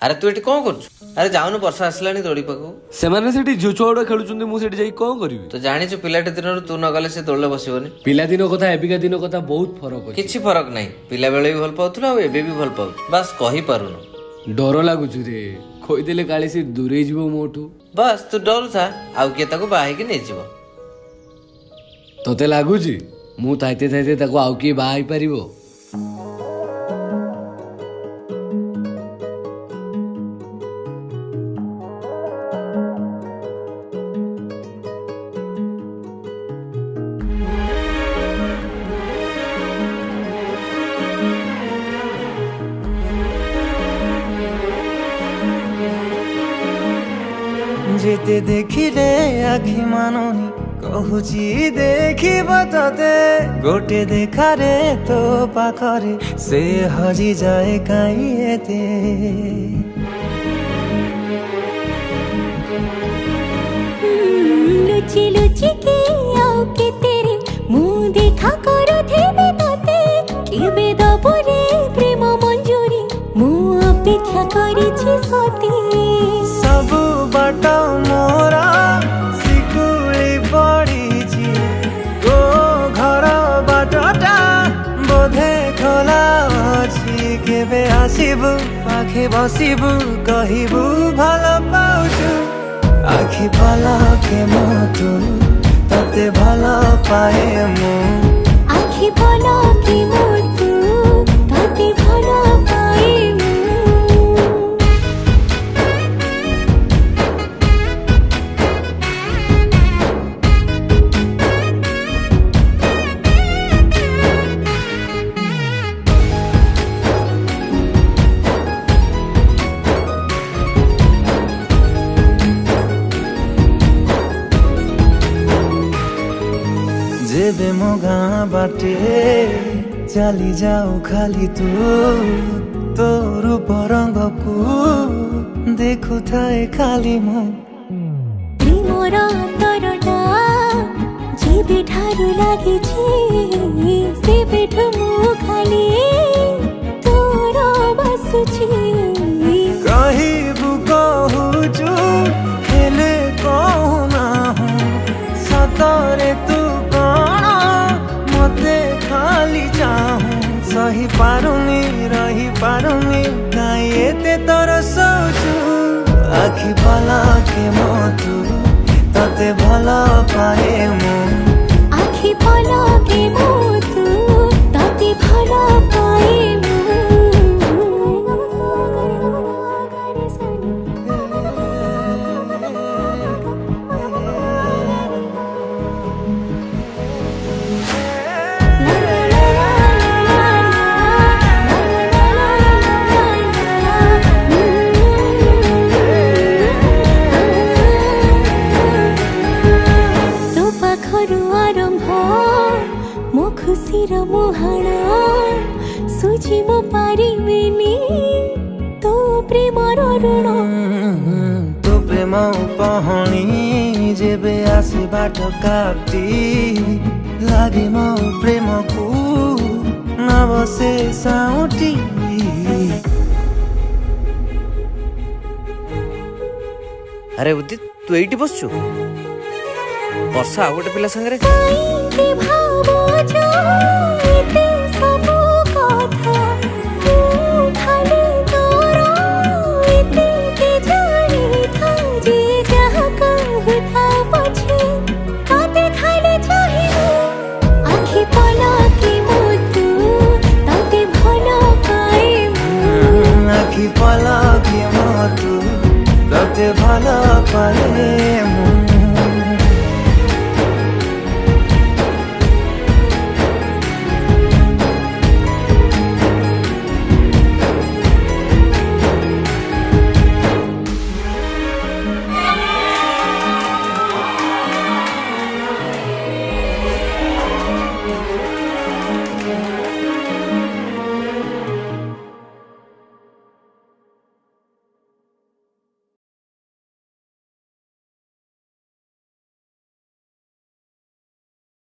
আরে তুই এটি কଣ କରୁଛୁ? আরে ଯାଉନୁ ବର୍ଷା ଆସିଲାଣି ଦୋଳି ପାଖକୁ। ସେମାନେ ସେଠି ଝିଅ ଛୁଆ ଖେଳୁଛନ୍ତି, ମୁଁ ସେଠି ଯାଇ କଣ କରିବି? ତୁ ଜାଣିଛୁ ପିଲାଟି ଦିନରୁ ତୁ ନ ଗଲେ ସେ ଦୋଳିରେ ବସିବନି। ପିଲାଦିନ କଥା ଏବିକା ଦିନ କଥା ବହୁତ ଫରକ ଅଛି। କିଛି ଫରକ ନାହିଁ, ପିଲାବେଳେ ବି ଭଲ ପାଉଥିଲୁ ଆଉ ଏବେ ବି ଭଲ ପାଉଛୁ, ବାସ୍ କହିପାରୁନୁ। ଡର ଲାଗୁଛି ରେ, କହିଦେଲେ କାଳେ ସେ ଦୂରେଇ ଯିବ ମୋଠୁ। ବାସ୍ ତୁ ଡରୁଥା, ଆଉ କିଏ ତାକୁ ବାହା ହେଇକି ନେଇଯିବ। ତତେ ଲାଗୁଛି ମୁଁ ଥାଇତେ ଥାଇତେ ତାକୁ ଆଉ କିଏ ବାହା ହେଇପାରିବ? যেতে দেখিলে আখি মানুনি কহুছি দেখিব তোতে গোটে দেখারে তো পাখরে সে হজি যায় কাই এতে লুচি লুচি কে আও কে তেরে মুহ দেখা করুথিবি তোতে কেবে দবরে প্রেম মঞ্জুরি মু অপেক্ষা করিছি সতে সবু বাট মোরা শিকুলি পড়িছি গো ঘর বাটটা বোধে খোলা অছি কেবে আসিবু পাখে বসিবু কহিবু ভাল পাউছু আখি পলকে মতু ততে ভাল পায়ে মু আখি পলকে মতু ততে ভাল পায়ে মু যেবে মো গাঁ বাটে চালি যাও খালি তু তো রূপ রঙ্গকু দেখুথায়ে খালি মু প্রেমর তরটা যেবে ঠারু লাগিছি সেবেঠু মু খালি তোর বসুছি কহিবু কহুচু হেলে কহু নাহু সতরে তু কণ মতে খালি চাহু সহি পারুনি রহি পারুনি কাই এতে তোর সৌচু আখি পলকে মতু ততে ভাল পায়ে মু আখি পলকে মতু ততে ভাল পায়ে মু তো পাখরু আরম্ভ মো খুশির মুহাণ সুঝি মো পারিবিনি তো প্রেমর ঋণ তো প্রেম পহণি যেবে আসে বাট কাটি লাগে মো প্রেমকু নবসে সাউটি ଆରେ ଉଦିତ ତୁ ଏଇଠି ବସଛୁ? ବର୍ଷା ଆଉ ଗୋଟେ ପିଲା ସାଙ୍ଗରେ কাইকে ভাবুছ এতে সবু কথা মু খালি তোর এতে কে জানি থা যে যাহা কহুথা পছে তোতে খালি চাহিবু আখি পলকে মতু তোতে ভাল পাইবু আখি পলকে মতু ততে ভাল পায়ে মু